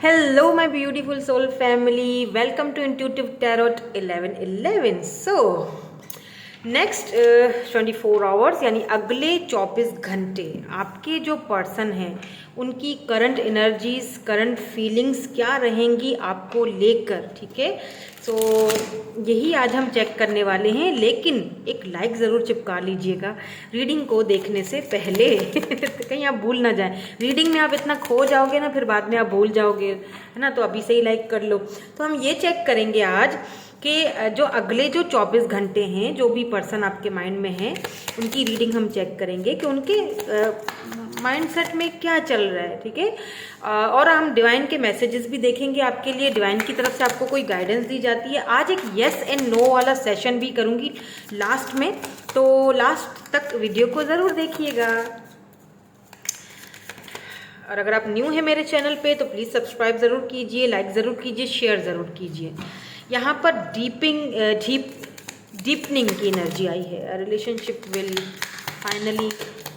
Hello, my beautiful soul family. Welcome to Intuitive Tarot 1111. So, next 24 hours यानी अगले 24 घंटे आपके जो पर्सन हैं उनकी करंट एनर्जीज, करंट फीलिंग्स क्या रहेंगी आपको लेकर, ठीक है। सो यही आज हम चेक करने वाले हैं, लेकिन एक लाइक ज़रूर चिपका लीजिएगा रीडिंग को देखने से पहले कहीं आप भूल ना जाएं। रीडिंग में आप इतना खो जाओगे ना, फिर बाद में आप भूल जाओगे, है ना। तो अभी से ही लाइक कर लो। तो हम ये चेक करेंगे आज कि जो अगले जो 24 घंटे हैं, जो भी पर्सन आपके माइंड में है उनकी रीडिंग हम चेक करेंगे कि उनके माइंडसेट में क्या चल रहा है, ठीक है। और हम डिवाइन के मैसेजेस भी देखेंगे आपके लिए। डिवाइन की तरफ से आपको कोई गाइडेंस दी जाती है। आज एक येस एंड नो वाला सेशन भी करूँगी लास्ट में, तो लास्ट तक वीडियो को ज़रूर देखिएगा। और अगर आप न्यू हैं मेरे चैनल पे तो प्लीज़ सब्सक्राइब ज़रूर कीजिए, लाइक ज़रूर कीजिए, शेयर ज़रूर कीजिए। यहाँ पर डीपनिंग की एनर्जी आई है। Relationship will finally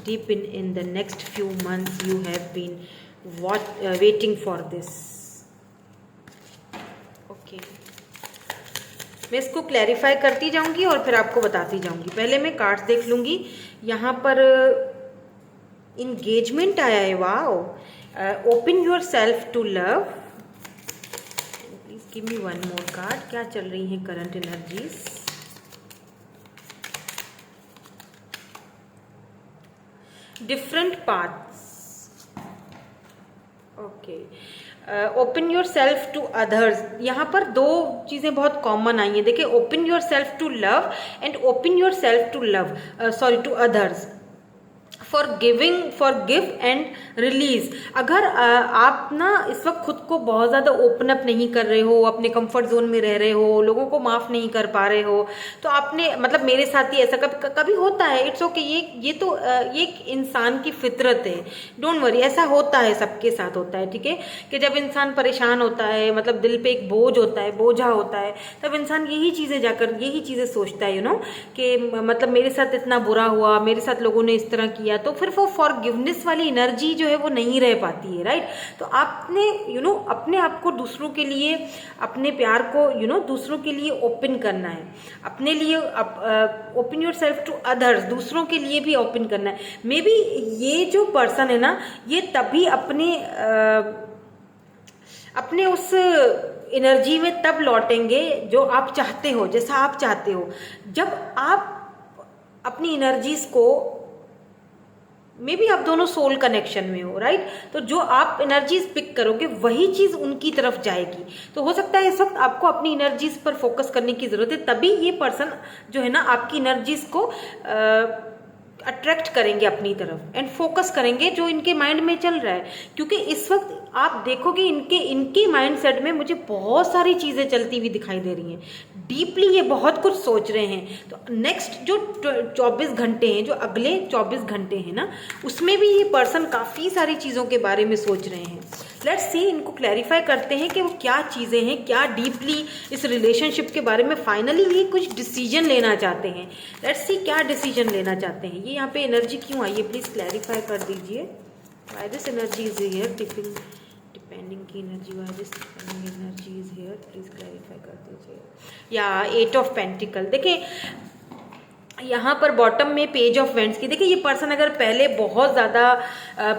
deepen in the next few months. You have been waiting for this. Okay. मैं इसको क्लैरिफाई करती जाऊंगी और फिर आपको बताती जाऊंगी। पहले मैं कार्ड्स देख लूंगी। यहाँ पर इंगेजमेंट आया है। Wow. Open yourself to love. Please give me one more card. क्या चल रही है current energies? Different paths. Okay. Open yourself to others. यहाँ पर दो चीज़ें बहुत कॉमन आई हैं। देखिए, open yourself to love and open yourself to others. Forgive and release. अगर आप ना इस वक्त खुद को बहुत ज़्यादा ओपन अप नहीं कर रहे हो, अपने कंफर्ट जोन में रह रहे हो, लोगों को माफ़ नहीं कर पा रहे हो, तो आपने मतलब मेरे साथ ही ऐसा कभी होता है। It's okay. ये तो ये एक इंसान की फितरत है। डोंट वरी, ऐसा होता है, सबके साथ होता है, ठीक है। कि जब इंसान परेशान होता है, मतलब दिल पे एक बोझ होता है, बोझा होता है, तब इंसान यही चीज़ें सोचता है, कि मतलब मेरे साथ इतना बुरा हुआ, मेरे साथ लोगों ने इस तरह किया, तो फिर वो फॉरगिवनेस वाली एनर्जी जो है वो नहीं रह पाती है, राइट। तो आपने अपने आप को दूसरों के लिए, अपने प्यार को दूसरों के लिए ओपन करना है। अपने लिए open yourself to others, दूसरों के लिए भी ओपन करना है। मे बी ये जो पर्सन है ना, ये तभी अपने उस एनर्जी में तब लौटेंगे जो आप चाहते हो, जैसा आप चाहते हो। जब आप अपनी एनर्जीज को, मे बी आप दोनों सोल कनेक्शन में हो, राइट। तो जो आप एनर्जीज पिक करोगे वही चीज उनकी तरफ जाएगी। तो हो सकता है इस वक्त आपको अपनी एनर्जीज पर फोकस करने की जरूरत है, तभी ये पर्सन जो है ना आपकी एनर्जीज को अट्रैक्ट करेंगे अपनी तरफ एंड फोकस करेंगे जो इनके माइंड में चल रहा है। क्योंकि इस वक्त आप देखोगे इनके माइंडसेट में मुझे बहुत सारी चीज़ें चलती हुई दिखाई दे रही हैं। डीपली ये बहुत कुछ सोच रहे हैं। तो नेक्स्ट जो 24 घंटे हैं, जो अगले 24 घंटे हैं ना, उसमें भी ये पर्सन काफ़ी सारी चीज़ों के बारे में सोच रहे हैं। लेट्स सी, इनको क्लैरिफाई करते हैं कि वो क्या चीज़ें हैं, क्या डीपली इस रिलेशनशिप के बारे में फाइनली ये कुछ डिसीजन लेना चाहते हैं। लेट्स सी क्या डिसीजन लेना चाहते हैं। ये यहाँ पे एनर्जी क्यों आई है, प्लीज़ क्लैरिफाई कर दीजिए। Why this energy is here? Depending की energy, why this energy is here, please clarify कर दीजिए। या 8 ऑफ पेंटिकल। देखिए, यहाँ पर बॉटम में पेज ऑफ वेंट्स की। देखिए, ये पर्सन अगर पहले बहुत ज़्यादा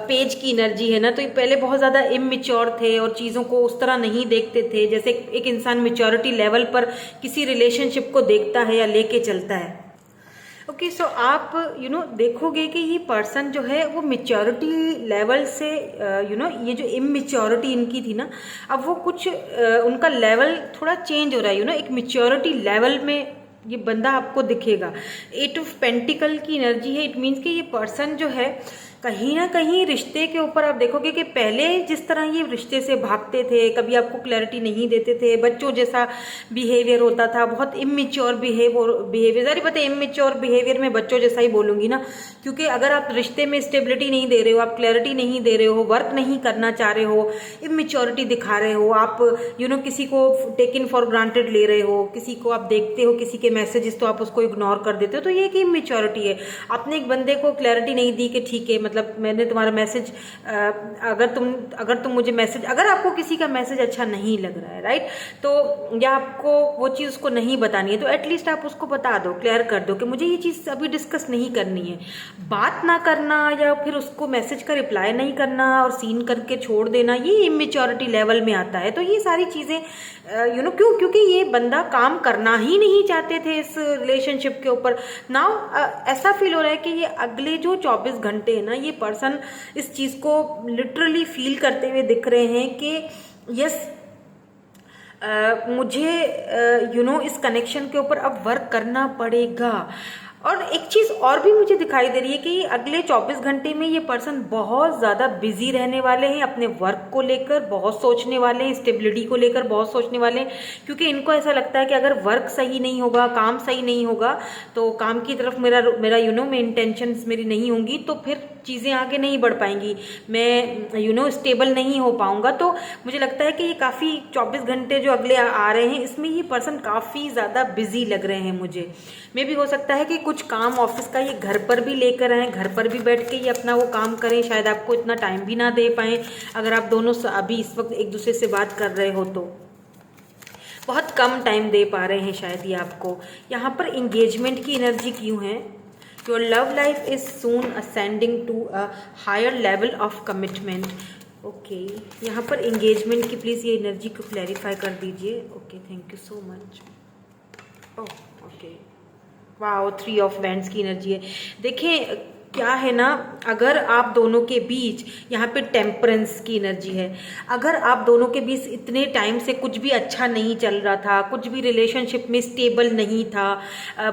पेज की एनर्जी है ना, तो ये पहले बहुत ज़्यादा इमैच्योर थे और चीज़ों को उस तरह नहीं देखते थे जैसे एक इंसान मैच्योरिटी लेवल पर किसी रिलेशनशिप को देखता है या लेके चलता है। ओके, सो आप देखोगे कि ये पर्सन जो है वो मैच्योरिटी लेवल से ये जो इमैच्योरिटी इनकी थी ना, अब वो कुछ उनका लेवल थोड़ा चेंज हो रहा है। एक मैच्योरिटी लेवल में ये बंदा आपको दिखेगा। 8 ऑफ पेंटिकल की एनर्जी है। इट मीन्स कि ये पर्सन जो है कहीं ना कहीं रिश्ते के ऊपर आप देखोगे कि पहले जिस तरह ये रिश्ते से भागते थे, कभी आपको क्लैरिटी नहीं देते थे, बच्चों जैसा बिहेवियर होता था, बहुत इमेच्योर बिहेवियर। अरे पता है, इमेच्योर बिहेवियर में बच्चों जैसा ही बोलूँगी ना, क्योंकि अगर आप रिश्ते में स्टेबिलिटी नहीं दे रहे हो, आप क्लैरिटी नहीं दे रहे हो, वर्क नहीं करना चाह रहे हो, इमेच्योरिटी दिखा रहे हो, आप किसी को टेक इन फॉर ग्रांटेड ले रहे हो, किसी को आप देखते हो, किसी के मैसेजेस तो आप उसको इग्नोर कर देते हो, तो ये कि इमेच्योरिटी है। आपने एक बंदे को क्लैरिटी नहीं दी कि ठीक है, मतलब मैंने तुम्हारा मैसेज, अगर तुम मुझे मैसेज, अगर आपको किसी का मैसेज अच्छा नहीं लग रहा है, राइट, तो या आपको वो चीज़ उसको नहीं बतानी है, तो एटलीस्ट आप उसको बता दो, क्लियर कर दो कि मुझे ये चीज़ अभी डिस्कस नहीं करनी है। बात ना करना या फिर उसको मैसेज का रिप्लाई नहीं करना और सीन करके छोड़ देना, ये इमेच्योरिटी लेवल में आता है। तो ये सारी चीज़ें क्योंकि ये बंदा काम करना ही नहीं चाहते थे इस रिलेशनशिप के ऊपर। नाउ ऐसा फील हो रहा है कि ये अगले जो 24 घंटे है ना, ये पर्सन इस चीज़ को लिटरली फील करते हुए दिख रहे हैं कि यस, मुझे इस कनेक्शन के ऊपर अब वर्क करना पड़ेगा। और एक चीज़ और भी मुझे दिखाई दे रही है कि अगले 24 घंटे में ये पर्सन बहुत ज़्यादा बिजी रहने वाले हैं, अपने वर्क को लेकर बहुत सोचने वाले हैं, स्टेबिलिटी को लेकर बहुत सोचने वाले हैं, क्योंकि इनको ऐसा लगता है कि अगर वर्क सही नहीं होगा, काम सही नहीं होगा, तो काम की तरफ मेरा मैं इंटेंशंस मेरी नहीं होंगी, तो फिर चीज़ें आगे नहीं बढ़ पाएंगी, मैं स्टेबल नहीं हो पाऊंगा। तो मुझे लगता है कि ये काफ़ी 24 घंटे जो अगले आ रहे हैं, इसमें ये पर्सन काफ़ी ज़्यादा बिजी लग रहे हैं मुझे। मे भी हो सकता है कि कुछ काम ऑफिस का ये घर पर भी लेकर आए, घर पर भी बैठ के ये अपना वो काम करें, शायद आपको इतना टाइम भी ना दे पाएँ। अगर आप दोनों अभी इस वक्त एक दूसरे से बात कर रहे हो तो बहुत कम टाइम दे पा रहे हैं शायद ये आपको। यहाँ पर इंगेजमेंट की एनर्जी क्यों है? Your love life is soon ascending to a higher level of commitment. Okay, यहाँ पर इंगेजमेंट की प्लीज़ ये एनर्जी को क्लैरिफाई कर दीजिए। Okay, thank you so much. Oh okay, wow, 3 of wands की एनर्जी है। देखिए क्या है ना, अगर आप दोनों के बीच, यहाँ पे टेम्परेंस की एनर्जी है, अगर आप दोनों के बीच इतने टाइम से कुछ भी अच्छा नहीं चल रहा था, कुछ भी रिलेशनशिप में स्टेबल नहीं था,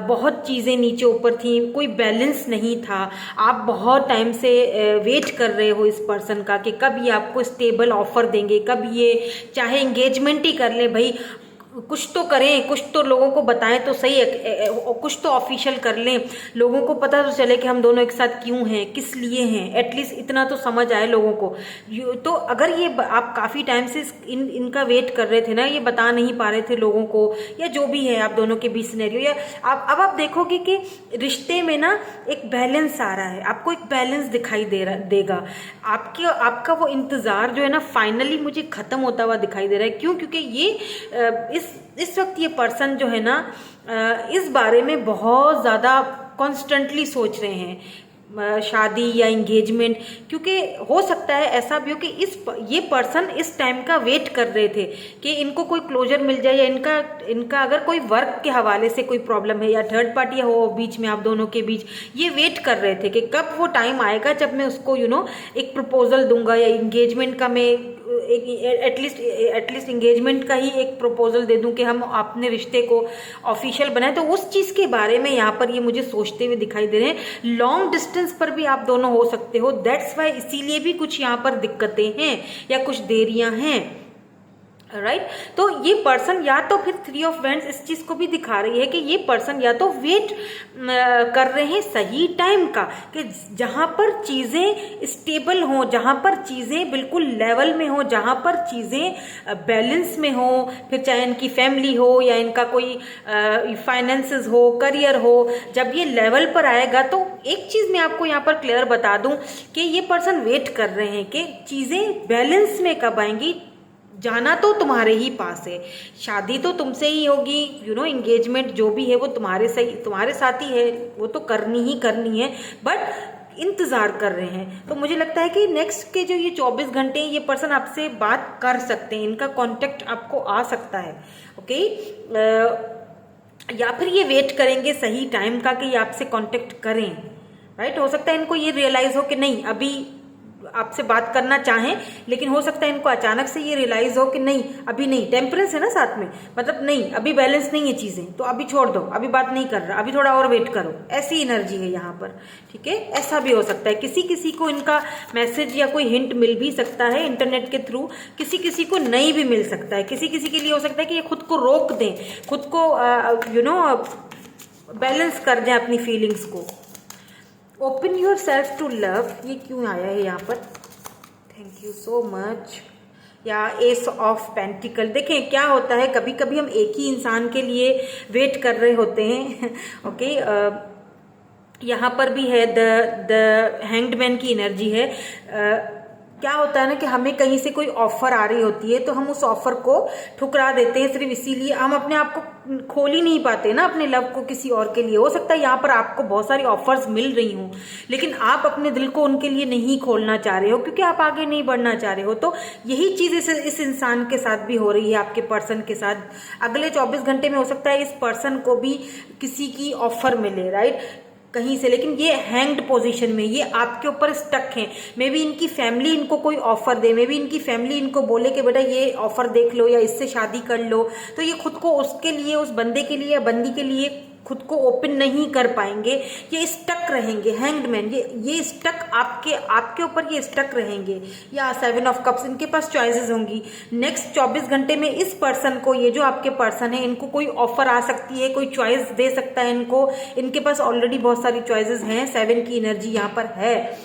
बहुत चीज़ें नीचे ऊपर थी, कोई बैलेंस नहीं था, आप बहुत टाइम से वेट कर रहे हो इस पर्सन का कि कब ये आपको स्टेबल ऑफर देंगे, कब ये चाहे इंगेजमेंट ही कर ले भाई, कुछ तो करें, कुछ तो लोगों को बताएं तो सही, कुछ तो ऑफिशियल कर लें, लोगों को पता तो चले कि हम दोनों एक साथ क्यों हैं, किस लिए हैं, एटलीस्ट इतना तो समझ आए लोगों को। तो अगर ये आप काफ़ी टाइम से इनका वेट कर रहे थे ना, ये बता नहीं पा रहे थे लोगों को, या जो भी है आप दोनों के बीच सिनेरियो, या अब आप देखोगे कि रिश्ते में ना एक बैलेंस आ रहा है, आपको एक बैलेंस दिखाई देगा। आपका वो इंतज़ार जो है ना, फाइनली मुझे ख़त्म होता हुआ दिखाई दे रहा है। क्यों? क्योंकि ये इस वक्त ये पर्सन जो है ना, इस बारे में बहुत ज़्यादा कॉन्स्टेंटली सोच रहे हैं, शादी या इंगेजमेंट, क्योंकि हो सकता है ऐसा भी हो कि ये पर्सन इस टाइम का वेट कर रहे थे कि इनको कोई क्लोजर मिल जाए, या इनका अगर कोई वर्क के हवाले से कोई प्रॉब्लम है या थर्ड पार्टी हो बीच में, आप दोनों के बीच, ये वेट कर रहे थे कि कब वो टाइम आएगा जब मैं उसको एक प्रपोजल दूंगा, या इंगेजमेंट का मैं एटलीस्ट इंगेजमेंट का ही एक प्रपोजल दे दूं कि हम अपने रिश्ते को ऑफिशियल बनाएं। तो उस चीज़ के बारे में यहाँ पर ये मुझे सोचते हुए दिखाई दे रहे हैं। लॉन्ग डिस्टेंस पर भी आप दोनों हो सकते हो, दैट्स वाई, इसीलिए भी कुछ यहाँ पर दिक्कतें हैं या कुछ देरियां हैं, राइट। तो ये पर्सन या तो फिर 3 ऑफ वैंड्स इस चीज को भी दिखा रही है कि ये पर्सन या तो वेट कर रहे हैं सही टाइम का, कि जहां पर चीजें स्टेबल हों, जहां पर चीजें बिल्कुल लेवल में हो, जहां पर चीजें बैलेंस में हो, फिर चाहे इनकी फैमिली हो या इनका कोई फाइनेंसेस हो, करियर हो, जब ये लेवल पर आएगा तो एक चीज मैं आपको यहाँ पर क्लियर बता दूं कि ये पर्सन वेट कर रहे हैं कि चीजें बैलेंस में कब आएंगी। जाना तो तुम्हारे ही पास है, शादी तो तुमसे ही होगी, इंगेजमेंट जो भी है वो तुम्हारे साथ ही है, वो तो करनी ही करनी है, बट इंतजार कर रहे हैं। तो मुझे लगता है कि नेक्स्ट के जो ये 24 घंटे ये पर्सन आपसे बात कर सकते हैं, इनका कांटेक्ट आपको आ सकता है। ओके, या फिर ये वेट करेंगे सही टाइम का कि ये आपसे कांटेक्ट करें, राइट। हो सकता है इनको ये रियलाइज हो कि नहीं, अभी आपसे बात करना चाहें, लेकिन हो सकता है इनको अचानक से ये रियलाइज हो कि नहीं, अभी नहीं, टेम्परेंस है ना साथ में, मतलब नहीं, अभी बैलेंस नहीं है चीजें, तो अभी छोड़ दो, अभी बात नहीं कर रहा, अभी थोड़ा और वेट करो, ऐसी एनर्जी है यहाँ पर, ठीक है। ऐसा भी हो सकता है, किसी किसी को इनका मैसेज या कोई हिंट मिल भी सकता है इंटरनेट के थ्रू, किसी किसी को नहीं भी मिल सकता है, किसी किसी के लिए हो सकता है कि ये खुद को रोक दें, खुद को बैलेंस कर दें अपनी फीलिंग्स को। Open yourself to love, ये क्यों आया है यहाँ पर? Thank you so much. या एस ऑफ पेंटिकल, देखें क्या होता है, कभी कभी हम एक ही इंसान के लिए वेट कर रहे होते हैं। ओके, यहाँ पर भी है द हैंग्ड मैन की एनर्जी है। क्या होता है ना कि हमें कहीं से कोई ऑफर आ रही होती है तो हम उस ऑफर को ठुकरा देते हैं, सिर्फ इसीलिए हम अपने आप को खोल ही नहीं पाते ना अपने लव को किसी और के लिए। हो सकता है यहाँ पर आपको बहुत सारी ऑफर्स मिल रही हों, लेकिन आप अपने दिल को उनके लिए नहीं खोलना चाह रहे हो क्योंकि आप आगे नहीं बढ़ना चाह रहे हो। तो यही चीज इस इंसान के साथ भी हो रही है, आपके पर्सन के साथ। अगले 24 घंटे में हो सकता है इस पर्सन को भी किसी की ऑफर मिले, राइट, कहीं से, लेकिन ये हैंग्ड पोजीशन में, ये आपके ऊपर स्टक हैं। मे बी इनकी फैमिली इनको कोई ऑफर दे, मे बी इनकी फैमिली इनको बोले कि बेटा ये ऑफर देख लो या इससे शादी कर लो, तो ये खुद को उसके लिए, उस बंदे के लिए या बंदी के लिए खुद को ओपन नहीं कर पाएंगे। ये स्टक रहेंगे, हैंग्ड मैन, ये स्टक आपके ऊपर ये स्टक रहेंगे। या 7 ऑफ कप्स, इनके पास चॉइसेस होंगी। नेक्स्ट 24 घंटे में इस पर्सन को, ये जो आपके पर्सन है, इनको कोई ऑफर आ सकती है, कोई चॉइस दे सकता है इनको। इनके पास ऑलरेडी बहुत सारी चॉइसेस हैं, 7 की एनर्जी यहाँ पर है।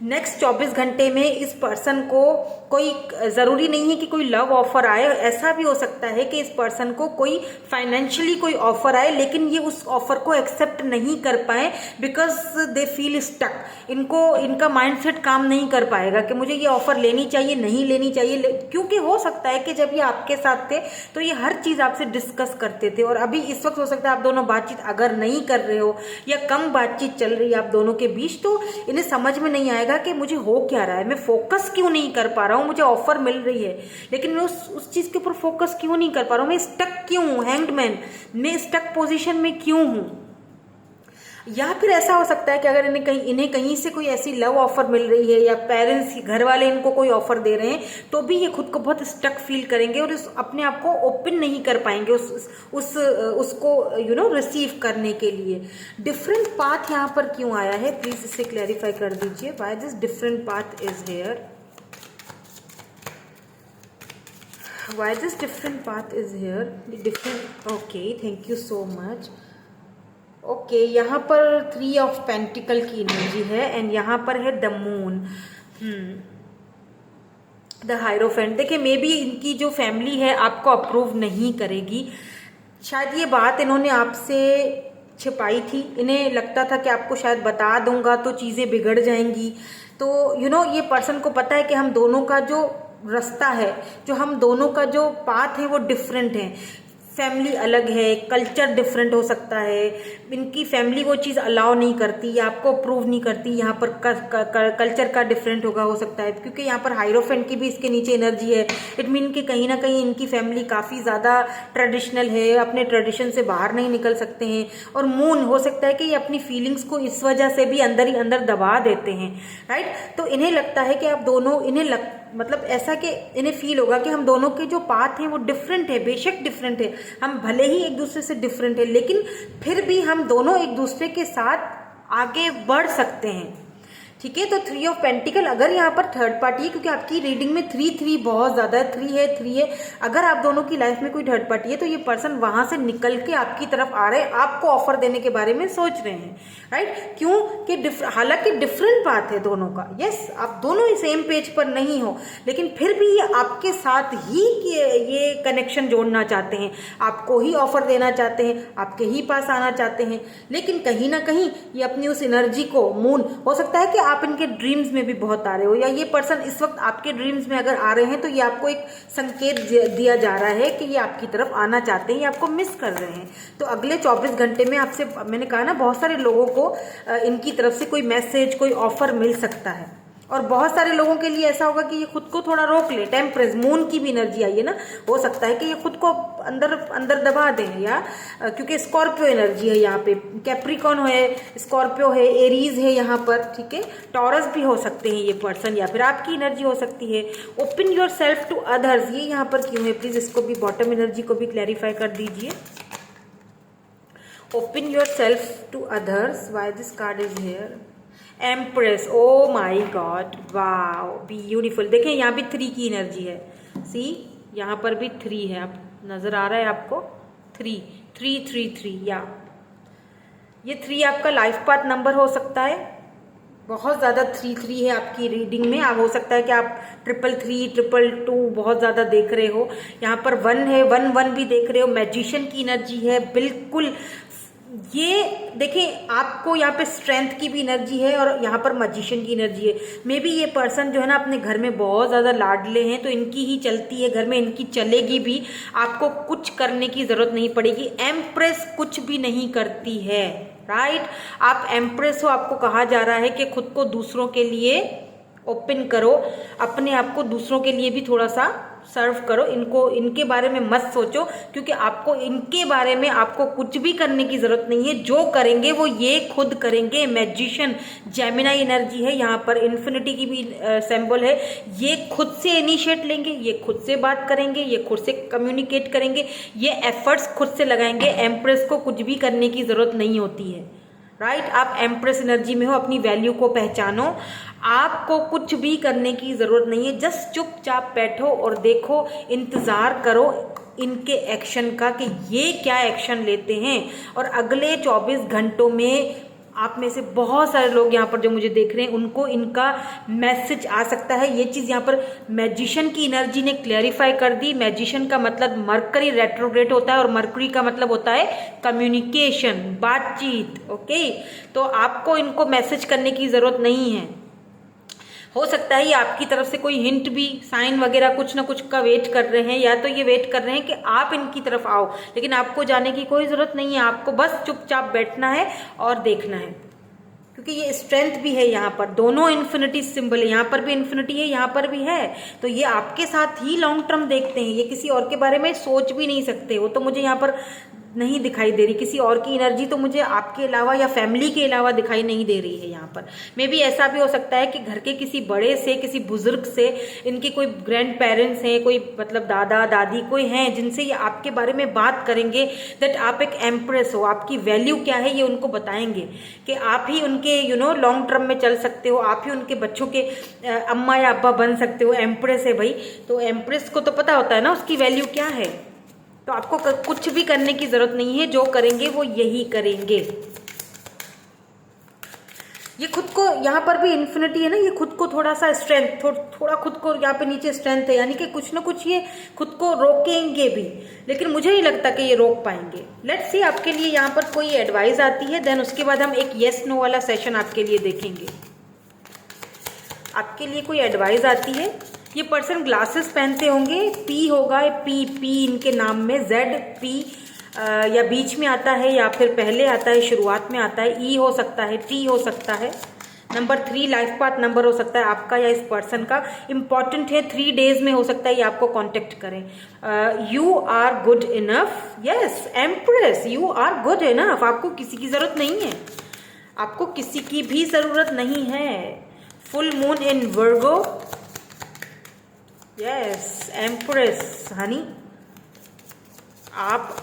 नेक्स्ट 24 घंटे में इस पर्सन को कोई, जरूरी नहीं है कि कोई लव ऑफर आए, ऐसा भी हो सकता है कि इस पर्सन को कोई फाइनेंशियली कोई ऑफर आए, लेकिन ये उस ऑफर को एक्सेप्ट नहीं कर पाए बिकॉज दे फील स्टक। इनका माइंडसेट काम नहीं कर पाएगा कि मुझे ये ऑफर लेनी चाहिए, नहीं लेनी चाहिए, क्योंकि हो सकता है कि जब ये आपके साथ थे तो ये हर चीज आपसे डिस्कस करते थे, और अभी इस वक्त हो सकता है आप दोनों बातचीत अगर नहीं कर रहे हो या कम बातचीत चल रही है आप दोनों के बीच, तो इन्हें समझ में नहीं आएगा कि मुझे हो क्या रहा है, मैं फोकस क्यों नहीं कर पा रहा हूं। मुझे ऑफर मिल रही है लेकिन मैं उस चीज के ऊपर फोकस क्यों नहीं कर पा रहा हूं, मैं स्टक क्यों हूं, हैंग्ड मैन, मैं स्टक पोजीशन में क्यों हूं। या फिर ऐसा हो सकता है कि अगर इन्हें कहीं से कोई ऐसी लव ऑफर मिल रही है या पेरेंट्स, घर वाले इनको कोई ऑफर दे रहे हैं, तो भी ये खुद को बहुत स्टक फील करेंगे और अपने आप को ओपन नहीं कर पाएंगे उसको रिसीव करने के लिए। डिफरेंट पाथ यहाँ पर क्यों आया है, प्लीज इसे क्लैरिफाई कर दीजिए। Why this different path is here, why this different path is here, different, okay, thank you so much। Okay, यहाँ पर 3 ऑफ पेंटिकल की एनर्जी है एंड यहाँ पर है द मून, द हायरोफेंट। देखिए, मे बी इनकी जो फैमिली है आपको अप्रूव नहीं करेगी, शायद ये बात इन्होंने आपसे छिपाई थी। इन्हें लगता था कि आपको शायद बता दूंगा तो चीज़ें बिगड़ जाएंगी। तो ये पर्सन को पता है कि हम दोनों का जो रास्ता है, जो हम दोनों का जो पाथ है वो डिफरेंट है, फैमिली अलग है, कल्चर डिफरेंट हो सकता है, इनकी फैमिली वो चीज़ अलाउ नहीं करती या आपको अप्रूव नहीं करती, यहाँ पर कल्चर का डिफरेंट हो सकता है, क्योंकि यहाँ पर हायरोफेंट की भी इसके नीचे एनर्जी है। इट मीन कि कहीं ना कहीं इनकी फैमिली काफ़ी ज़्यादा ट्रेडिशनल है, अपने ट्रेडिशन से बाहर नहीं निकल सकते हैं। और मून हो सकता है कि ये अपनी फीलिंग्स को इस वजह से भी अंदर ही अंदर दबा देते हैं, राइट। तो इन्हें लगता है कि आप दोनों, मतलब ऐसा कि इन्हें फील होगा कि हम दोनों के जो पाथ हैं वो डिफरेंट है, बेशक डिफरेंट है, हम भले ही एक दूसरे से डिफरेंट है, लेकिन फिर भी हम दोनों एक दूसरे के साथ आगे बढ़ सकते हैं, ठीक है। तो 3 ऑफ पेंटिकल, अगर यहाँ पर थर्ड पार्टी है, क्योंकि आपकी रीडिंग में 3 बहुत ज्यादा है, 3 है, अगर आप दोनों की लाइफ में कोई थर्ड पार्टी है तो ये पर्सन वहां से निकल के आपकी तरफ आ रहे हैं, आपको ऑफर देने के बारे में सोच रहे हैं, राइट। क्यों कि हालांकि डिफरेंट बात है दोनों का, यस, आप दोनों ही सेम पेज पर नहीं हो, लेकिन फिर भी ये आपके साथ ही ये कनेक्शन जोड़ना चाहते हैं, आपको ही ऑफर देना चाहते हैं, आपके ही पास आना चाहते हैं। लेकिन कहीं ना कहीं ये अपनी उस एनर्जी को, मून हो सकता है कि आप इनके ड्रीम्स में भी बहुत आ रहे हो, या ये पर्सन इस वक्त आपके ड्रीम्स में अगर आ रहे हैं तो ये आपको एक संकेत दिया जा रहा है कि ये आपकी तरफ आना चाहते हैं, ये आपको मिस कर रहे हैं। तो अगले 24 घंटे में आपसे, मैंने कहा ना, बहुत सारे लोगों को इनकी तरफ से कोई मैसेज, कोई ऑफर मिल सकता है, और बहुत सारे लोगों के लिए ऐसा होगा कि ये खुद को थोड़ा रोक ले। टेम्परेंस, मून की भी एनर्जी आई है ना, हो सकता है कि ये खुद को अंदर दबा दें, या क्योंकि स्कॉर्पियो एनर्जी है यहाँ पे, कैप्रिकॉन है, स्कॉर्पियो है, एरीज है यहाँ पर, ठीक है, टॉरस भी हो सकते हैं ये पर्सन, या फिर आपकी एनर्जी हो सकती है। Open yourself to others, ये यहाँ पर क्यों है, प्लीज इसको भी, बॉटम एनर्जी को भी क्लैरिफाई कर दीजिए। Open yourself to others, why this card is here, empress, oh my god, wow, beautiful. देखें यहाँ भी 3 की एनर्जी है, सी यहाँ पर भी 3 है, आप नजर आ रहा है आपको, 3 या ये 3 आपका लाइफ पाथ नंबर हो सकता है। बहुत ज़्यादा 3 है आपकी रीडिंग में, आप हो सकता है कि आप 333, 222 बहुत ज़्यादा देख रहे हो। यहाँ पर 1 है, 1 भी देख रहे हो। मैजिशियन की एनर्जी है, बिल्कुल ये देखिए, आपको यहाँ पे स्ट्रेंथ की भी एनर्जी है और यहाँ पर मैजिशियन की एनर्जी है। मे बी ये पर्सन जो है ना अपने घर में बहुत ज़्यादा लाडले हैं, तो इनकी ही चलती है घर में, इनकी चलेगी भी, आपको कुछ करने की ज़रूरत नहीं पड़ेगी। एम्प्रेस कुछ भी नहीं करती है, राइट। आप एम्प्रेस हो, आपको कहा जा रहा है कि खुद को दूसरों के लिए ओपन करो, अपने आप को दूसरों के लिए भी थोड़ा सा सर्व करो। इनके बारे में मत सोचो, क्योंकि आपको इनके बारे में आपको कुछ भी करने की जरूरत नहीं है। जो करेंगे वो ये खुद करेंगे। मैजिशियन जेमिनाई एनर्जी है, यहाँ पर इन्फिनिटी की भी सिंबल है। ये खुद से इनिशिएट लेंगे, ये खुद से बात करेंगे, ये खुद से कम्युनिकेट करेंगे, ये एफर्ट्स खुद से लगाएंगे। एम्प्रेस को कुछ भी करने की जरूरत नहीं होती है, राइट। आप एम्प्रेस एनर्जी में हो, अपनी वैल्यू को पहचानो। आपको कुछ भी करने की जरूरत नहीं है, जस्ट चुपचाप बैठो और देखो, इंतजार करो इनके एक्शन का कि ये क्या एक्शन लेते हैं। और अगले 24 घंटों में आप में से बहुत सारे लोग यहाँ पर जो मुझे देख रहे हैं, उनको इनका मैसेज आ सकता है। ये चीज़ यहाँ पर मैजिशियन की एनर्जी ने क्लैरिफाई कर दी। मैजिशियन का मतलब मरकरी रेट्रोग्रेड होता है, और मरकरी का मतलब होता है कम्युनिकेशन, बातचीत। ओके, तो आपको इनको मैसेज करने की ज़रूरत नहीं है। हो सकता है ये आपकी तरफ से कोई हिंट भी, साइन वगैरह कुछ ना कुछ का वेट कर रहे हैं, या तो ये वेट कर रहे हैं कि आप इनकी तरफ आओ, लेकिन आपको जाने की कोई ज़रूरत नहीं है। आपको बस चुपचाप बैठना है और देखना है, क्योंकि ये स्ट्रेंथ भी है। यहाँ पर दोनों इन्फिनिटी सिंबल है, यहाँ पर भी इन्फिनिटी है, यहाँ पर भी है। तो ये आपके साथ ही लॉन्ग टर्म देखते हैं, ये किसी और के बारे में सोच भी नहीं सकते। वो तो मुझे यहाँ पर नहीं दिखाई दे रही, किसी और की एनर्जी तो मुझे आपके अलावा या फैमिली के अलावा दिखाई नहीं दे रही है यहाँ पर। मे बी ऐसा भी हो सकता है कि घर के किसी बड़े से, किसी बुजुर्ग से, इनके कोई ग्रैंड पेरेंट्स हैं, कोई मतलब दादा दादी कोई हैं, जिनसे ये आपके बारे में बात करेंगे दैट आप एक एम्प्रेस हो, आपकी वैल्यू क्या है ये उनको बताएंगे, कि आप ही उनके लॉन्ग टर्म में चल सकते हो, आप ही उनके बच्चों के अम्मा या अब्बा बन सकते हो। एम्प्रेस है भाई, तो एम्प्रेस को तो पता होता है ना उसकी वैल्यू क्या है। तो आपको कुछ भी करने की जरूरत नहीं है, जो करेंगे वो यही करेंगे। ये खुद को, यहाँ पर भी इन्फिनिटी है ना, ये खुद को थोड़ा सा स्ट्रेंथ, थोड़ा खुद को यहाँ पे नीचे स्ट्रेंथ है, यानी कि कुछ ना कुछ ये खुद को रोकेंगे भी, लेकिन मुझे नहीं लगता कि ये रोक पाएंगे। लेट्स सी आपके लिए यहाँ पर कोई एडवाइस आती है, देन उसके बाद हम एक येस नो वाला सेशन आपके लिए देखेंगे। आपके लिए कोई एडवाइस आती है। ये पर्सन ग्लासेस पहनते होंगे, पी होगा, पी इनके नाम में, जेड पी या बीच में आता है या फिर पहले आता है, शुरुआत में आता है, ई हो सकता है, टी हो सकता है। नंबर 3 लाइफ पाथ नंबर हो सकता है आपका या इस पर्सन का। इंपॉर्टेंट है 3 डेज में हो सकता है ये आपको कांटेक्ट करें। You are good enough, yes empress, you are good enough. आपको किसी की जरूरत नहीं है, आपको किसी की भी जरूरत नहीं है। Full moon in Virgo, yes empress honey, आप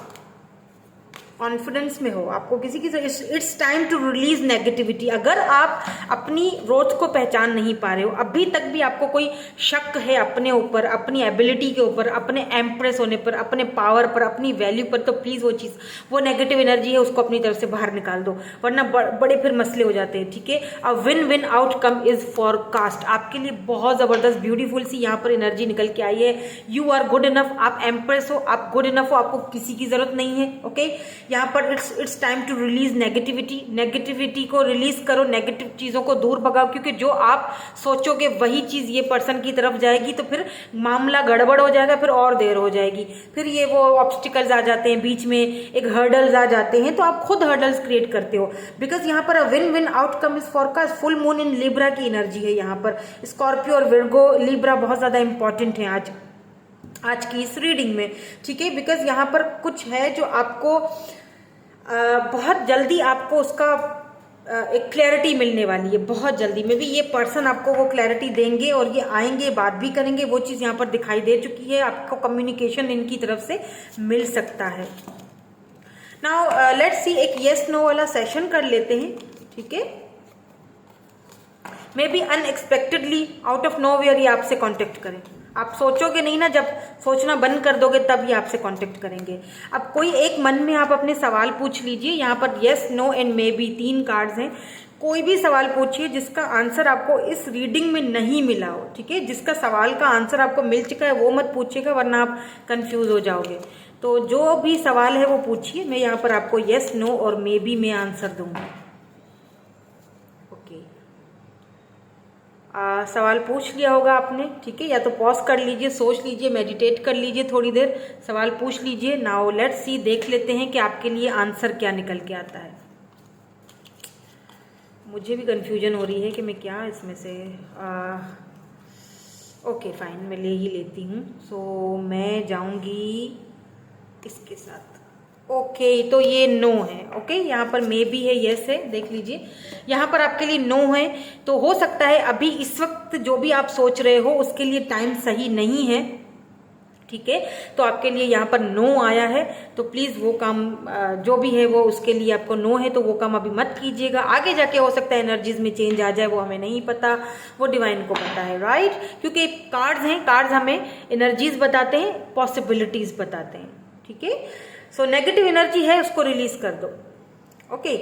कॉन्फिडेंस में हो, आपको किसी की, it's time to release negativity. अगर आप अपनी ग्रोथ को पहचान नहीं पा रहे हो, अभी तक भी आपको कोई शक है अपने ऊपर, अपनी एबिलिटी के ऊपर, अपने एम्प्रेस होने पर, अपने पावर पर, अपनी वैल्यू पर, तो प्लीज वो नेगेटिव एनर्जी है उसको अपनी तरफ से बाहर निकाल दो, वरना बड़े फिर मसले हो जाते हैं। ठीक है, a win win outcome is forecast. आपके लिए बहुत जबरदस्त ब्यूटीफुल सी यहाँ पर एनर्जी निकल के आई है। यू आर गुड इनफ, आप एम्प्रेस हो, आप गुड इनफ हो, आपको किसी की जरूरत नहीं है। ओके, यहाँ पर it's time to release negativity को रिलीज करो, नेगेटिव चीजों को दूर भगाओ, क्योंकि जो आप सोचोगे वही चीज ये पर्सन की तरफ जाएगी, तो फिर मामला गड़बड़ हो जाएगा, फिर और देर हो जाएगी, फिर ये वो ऑब्स्टिकल्स आ जाते हैं बीच में, एक हर्डल्स आ जाते हैं, तो आप खुद हर्डल्स क्रिएट करते हो। बिकॉज यहाँ पर win win outcome is forecast. Full moon in Libra की एनर्जी है यहाँ पर। स्कॉर्पियो और विर्गो लिब्रा बहुत ज्यादा इंपॉर्टेंट है आज की इस रीडिंग में। ठीक है, बिकॉज यहाँ पर कुछ है जो आपको बहुत जल्दी आपको उसका एक क्लैरिटी मिलने वाली है, बहुत जल्दी में भी ये पर्सन आपको वो क्लैरिटी देंगे, और ये आएंगे, बात भी करेंगे। वो चीज़ यहाँ पर दिखाई दे चुकी है, आपको कम्युनिकेशन इनकी तरफ से मिल सकता है। नाउ लेट्स सी, एक येस नो वाला सेशन कर लेते हैं। ठीक है, may be unexpectedly out of nowhere ये आपसे कांटेक्ट करें। आप सोचोगे नहीं ना, जब सोचना बंद कर दोगे तब ये आपसे कांटेक्ट करेंगे। अब कोई एक मन में आप अपने सवाल पूछ लीजिए। यहाँ पर yes no and maybe 3 cards हैं। कोई भी सवाल पूछिए जिसका आंसर आपको इस रीडिंग में नहीं मिला हो, ठीक है। जिसका सवाल का आंसर आपको मिल चुका है वो मत पूछिएगा, वरना आप कंफ्यूज हो जाओगे। तो जो भी सवाल है वो पूछिए, मैं यहाँ पर आपको यस, नो और मे बी में आंसर दूंगी। ओके, सवाल पूछ लिया होगा आपने, ठीक है। या तो पॉज कर लीजिए, सोच लीजिए, मेडिटेट कर लीजिए थोड़ी देर, सवाल पूछ लीजिए। नाउ लेट्स सी, देख लेते हैं कि आपके लिए आंसर क्या निकल के आता है। मुझे भी कंफ्यूजन हो रही है कि मैं क्या इसमें से ओके फाइन, मैं ले ही लेती हूँ। सो मैं जाऊँगी इसके साथ। ओके, तो ये नो है। ओके, यहाँ पर मे बी है, यस है, देख लीजिए। यहाँ पर आपके लिए नो है, तो हो सकता है अभी इस वक्त जो भी आप सोच रहे हो उसके लिए टाइम सही नहीं है, ठीक है। तो आपके लिए यहाँ पर नो आया है, तो प्लीज वो काम जो भी है वो उसके लिए आपको नो है, तो वो काम अभी मत कीजिएगा। आगे जाके हो सकता है एनर्जीज में चेंज आ जाए, वो हमें नहीं पता, वो डिवाइन को पता है, राइट। क्योंकि कार्ड्स हैं, कार्ड्स हमें एनर्जीज बताते हैं, पॉसिबिलिटीज बताते हैं, ठीक है। सो नेगेटिव एनर्जी है उसको रिलीज कर दो। ओके,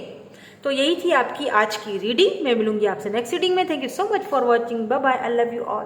तो यही थी आपकी आज की रीडिंग। मैं मिलूंगी आपसे नेक्स्ट रीडिंग में। Thank you so much for watching, bye bye, I love you all.